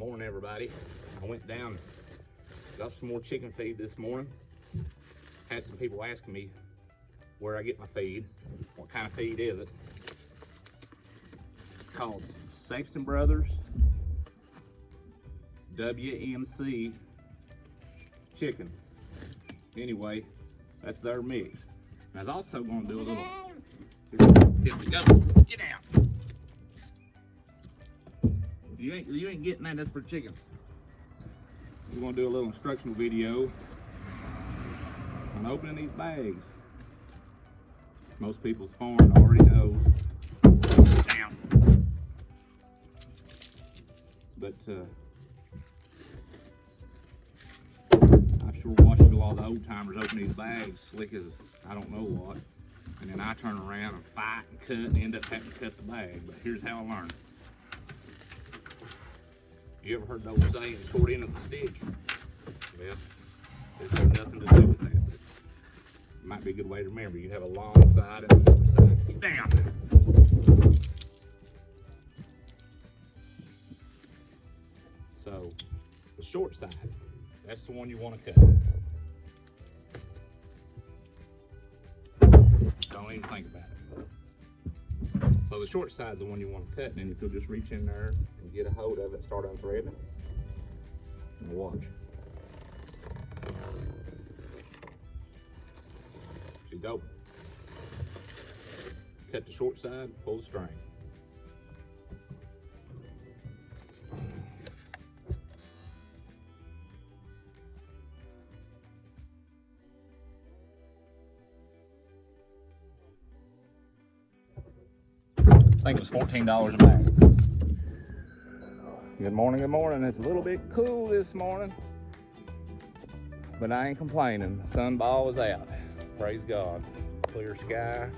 Morning, everybody. I went down, got some more chicken feed this morning. Had some people asking me where I get my feed. What kind of feed is it? It's called Sexton Brothers WMC chicken. Anyway, that's their mix. And I was also going to do a little. Here we go. Get out. You ain't getting that. That's for chickens. We're going to do a little instructional video on opening these bags. Most people's farm already knows. Down. But I've sure watched a lot of the old timers open these bags slick as I don't know what. And then I turn around and fight and cut and end up having to cut the bag. But here's how I learned. You ever heard the old saying, short end of the stick? Well, there's nothing to do with that. But it might be a good way to remember. You have a long side and a short side. Get down. So, the short side, that's the one you want to cut. Don't even think about it. So the short side is the one you want to cut, and then if you'll just reach in there and get a hold of it, start unthreading it. Now watch. She's open. Cut the short side, pull the string. I think it was $14 a bag. Good morning. It's a little bit cool this morning, but I ain't complaining. The sun ball is out. Praise God. Clear sky.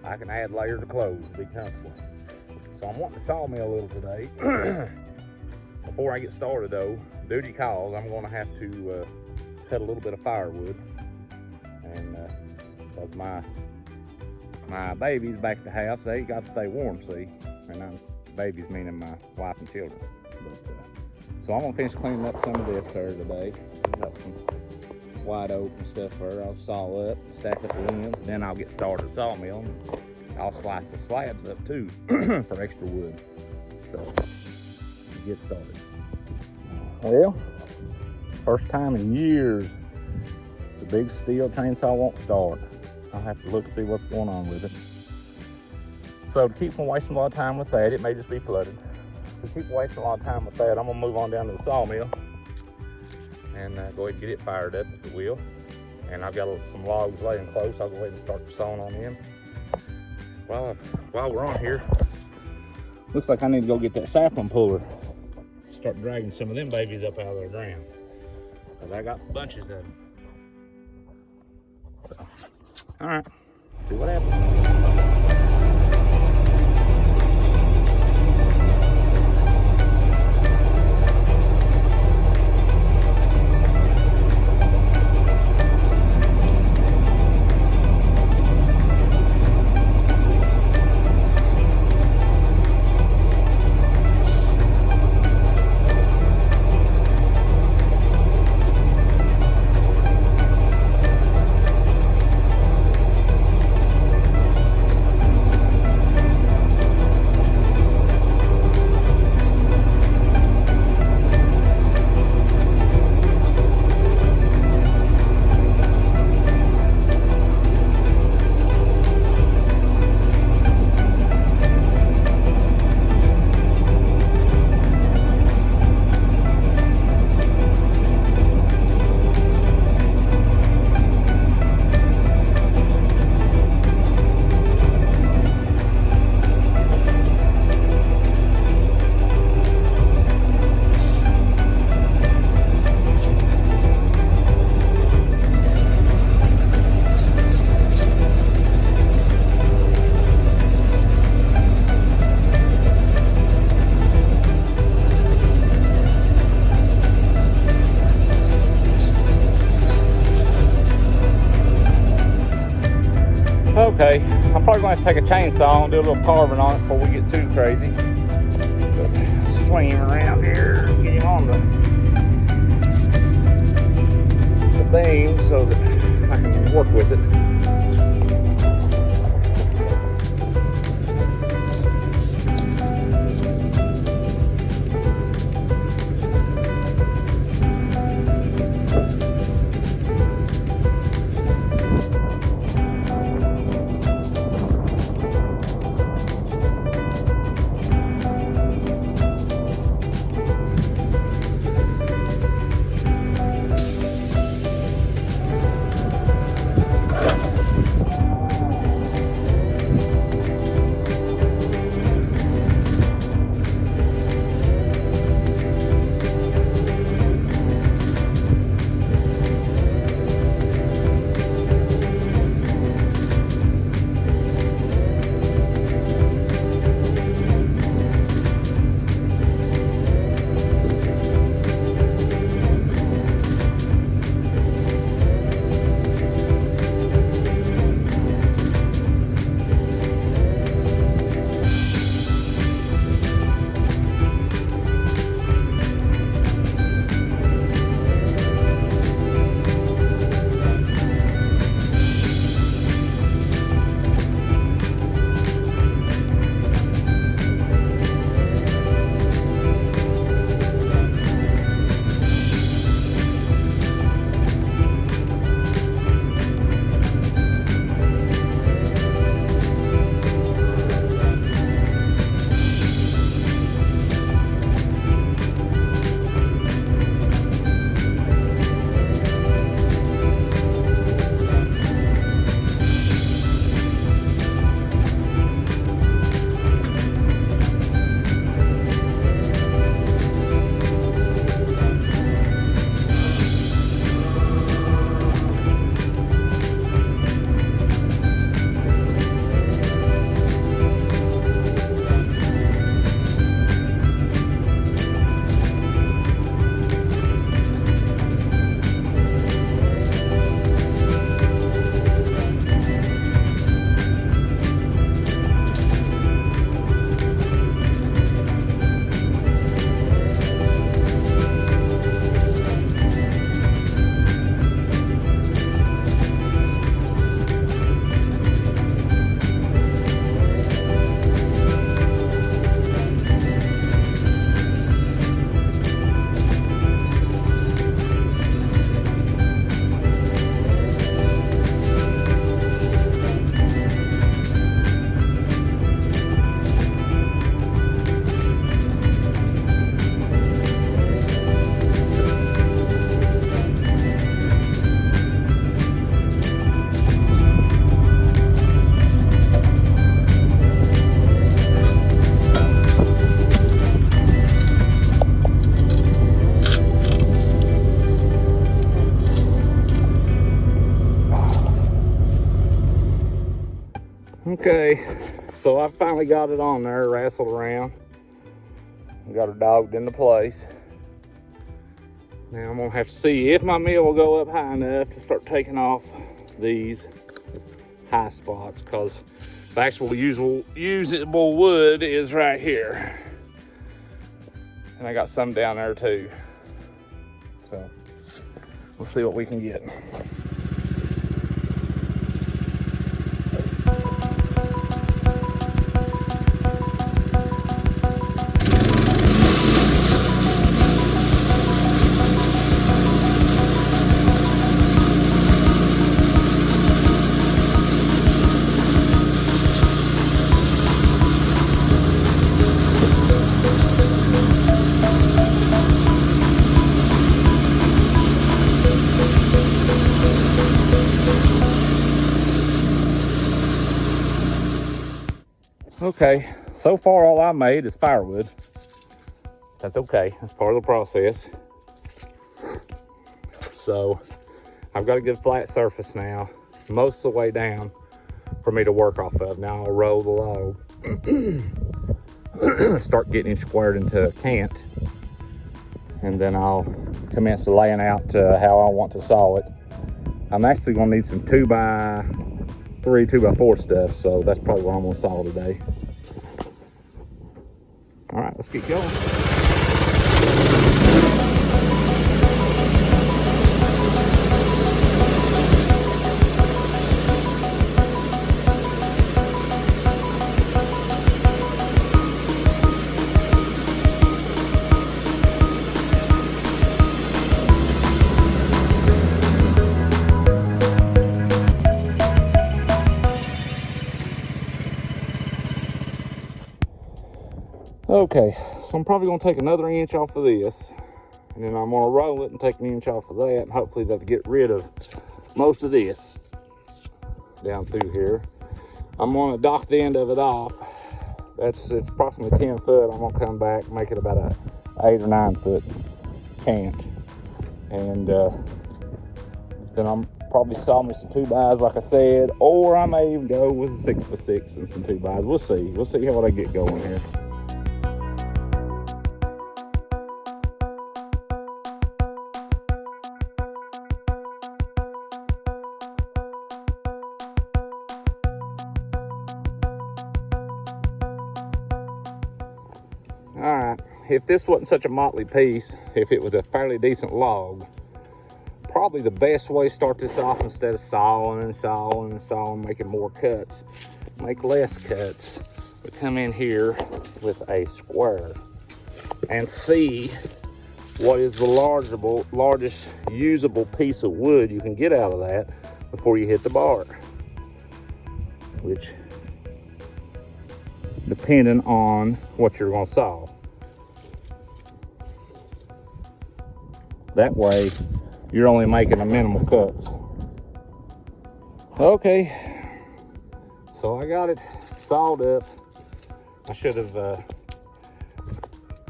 I can add layers of clothes to be comfortable. So I'm wanting to sawmill a little today. Before I get started though, duty calls, I'm gonna have to cut a little bit of firewood. And because my baby's back at the house, they got to stay warm, see? And babies meaning my wife and children. But, so I'm gonna finish cleaning up some of this today. Got some wide open stuff there. I'll saw up, stack up the ends, then I'll get started sawmill. I'll slice the slabs up too for extra wood. So get started. Well, first time in years, the big steel chainsaw won't start. I'll have to look and see what's going on with it. So to keep from wasting a lot of time with that, it may just be flooded. So to keep wasting a lot of time with that, I'm gonna move on down to the sawmill and go ahead and get it fired up, if you will. And I've got some logs laying close. I'll go ahead and start sawing on them. While we're on here, looks like I need to go get that sapling puller. Start dragging some of them babies up out of their ground. Because I got bunches of them. So, all right, see what happens. Okay, I'm probably going to take a chainsaw and do a little carving on it before we get too crazy. Swing around here. Okay, so I finally got it on there, wrestled around. Got her dogged into place. Now I'm gonna have to see if my mill will go up high enough to start taking off these high spots, because the actual usable wood is right here. And I got some down there too. So we'll see what we can get. Okay, so far all I made is firewood. That's okay, that's part of the process. So I've got a good flat surface now, most of the way down for me to work off of. Now I'll roll the log, start getting it squared into a cant, and then I'll commence to laying out how I want to saw it. I'm actually gonna need some 2x3, 2x4 stuff, so that's probably what I'm gonna saw today. All right, let's get going. Okay, so I'm probably gonna take another inch off of this, and then I'm gonna roll it and take an inch off of that, and hopefully that'll get rid of most of this down through here. I'm gonna dock the end of it off. It's approximately 10 foot. I'm gonna come back, make it about a 8 or 9 foot cant, and then I'm probably saw me some 2x like I said, or I may even go with a 6x6 and some 2x. We'll see how I get going here. All right, if this wasn't such a motley piece, if it was a fairly decent log, probably the best way to start this off, instead of sawing and sawing and sawing, making more cuts, make less cuts, we come in here with a square and see what is the largest usable piece of wood you can get out of that before you hit the bar, which depending on what you're going to saw. That way you're only making a minimal cuts. Okay, so I got it sawed up. I should have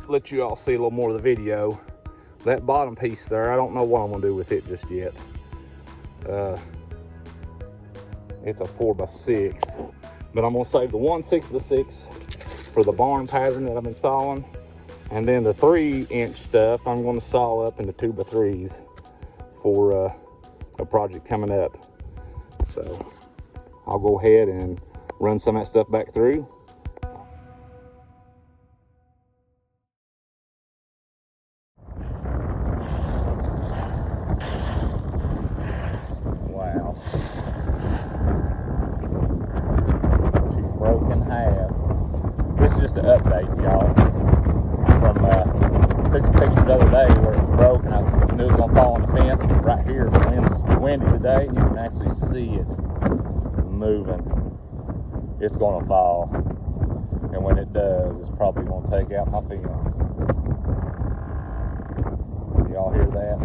let you all see a little more of the video. That bottom piece there, I don't know what I'm gonna do with it just yet. It's a 4x6, but I'm gonna save the 1 6x6 for the barn pattern that I've been sawing, and then the 3-inch stuff I'm gonna saw up into 2x3s for a project coming up. So I'll go ahead and run some of that stuff back through. Wow. She's broke in half. This is just an update, y'all. From took some pictures the other day where it was broke, and I knew it was gonna fall on the fence, but right here the wind's windy today, and you can actually see it moving. It's gonna fall, and when it does, it's probably gonna take out my fence. Y'all hear that?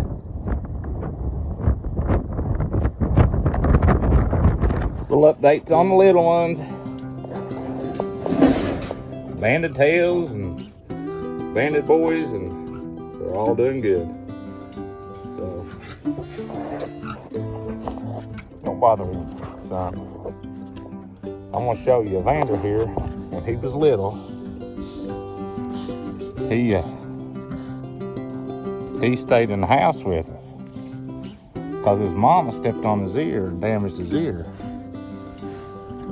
Little updates on the little ones. Banded tails and banded boys, and they're all doing good. So don't bother me, son. I'm gonna show you Evander here. When he was little, he stayed in the house with us because his mama stepped on his ear and damaged his ear.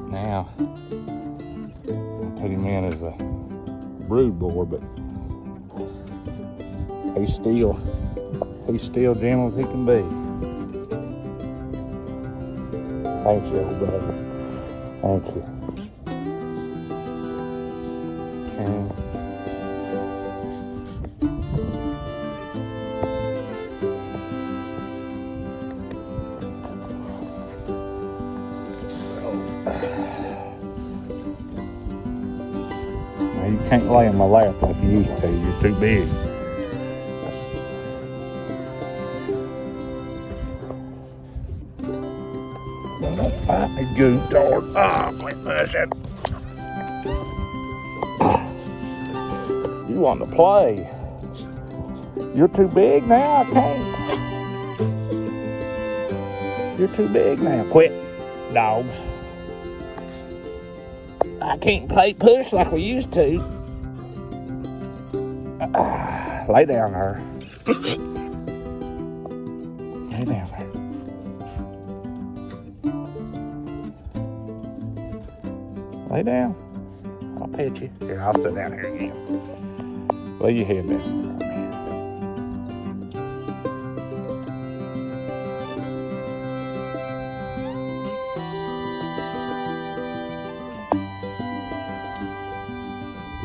Now, I put him in as a brood boar, but he's still gentle as he can be. Thank you, old brother. Thank you. And now you can't lay in my lap like you used to. You're too big. Good dog. Ah, please push it. You want to play? You're too big now. I can't. You're too big now. Quit, dog. I can't play push like we used to. Lay down there. Lay down there. Lay down. I'll pet you. Here, I'll sit down here again. Lay your head down.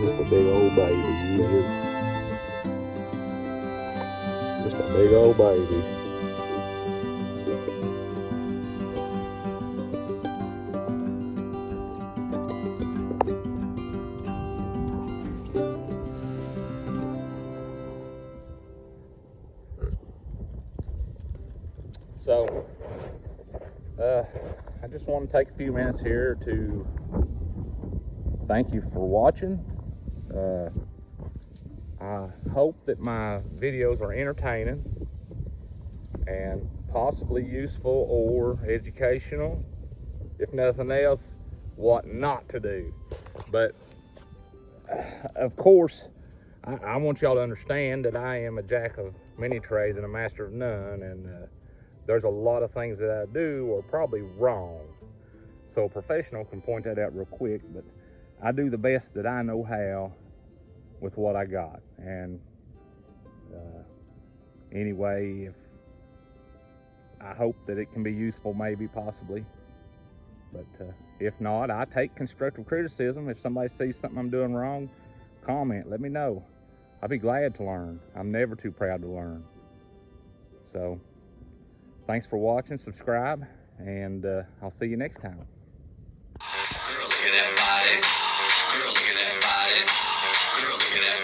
Just a big old baby. Just a big old baby. So, I just want to take a few minutes here to thank you for watching. I hope that my videos are entertaining and possibly useful or educational. If nothing else, what not to do. But, of course, I want y'all to understand that I am a jack of many trades and a master of none, and there's a lot of things that I do are probably wrong. So a professional can point that out real quick, but I do the best that I know how with what I got. And anyway, I hope that it can be useful, maybe, possibly. But if not, I take constructive criticism. If somebody sees something I'm doing wrong, comment, let me know. I'll be glad to learn. I'm never too proud to learn. So, thanks for watching, subscribe, and I'll see you next time. Girl, look at that body. Girl, look at that body. Girl, look at that body.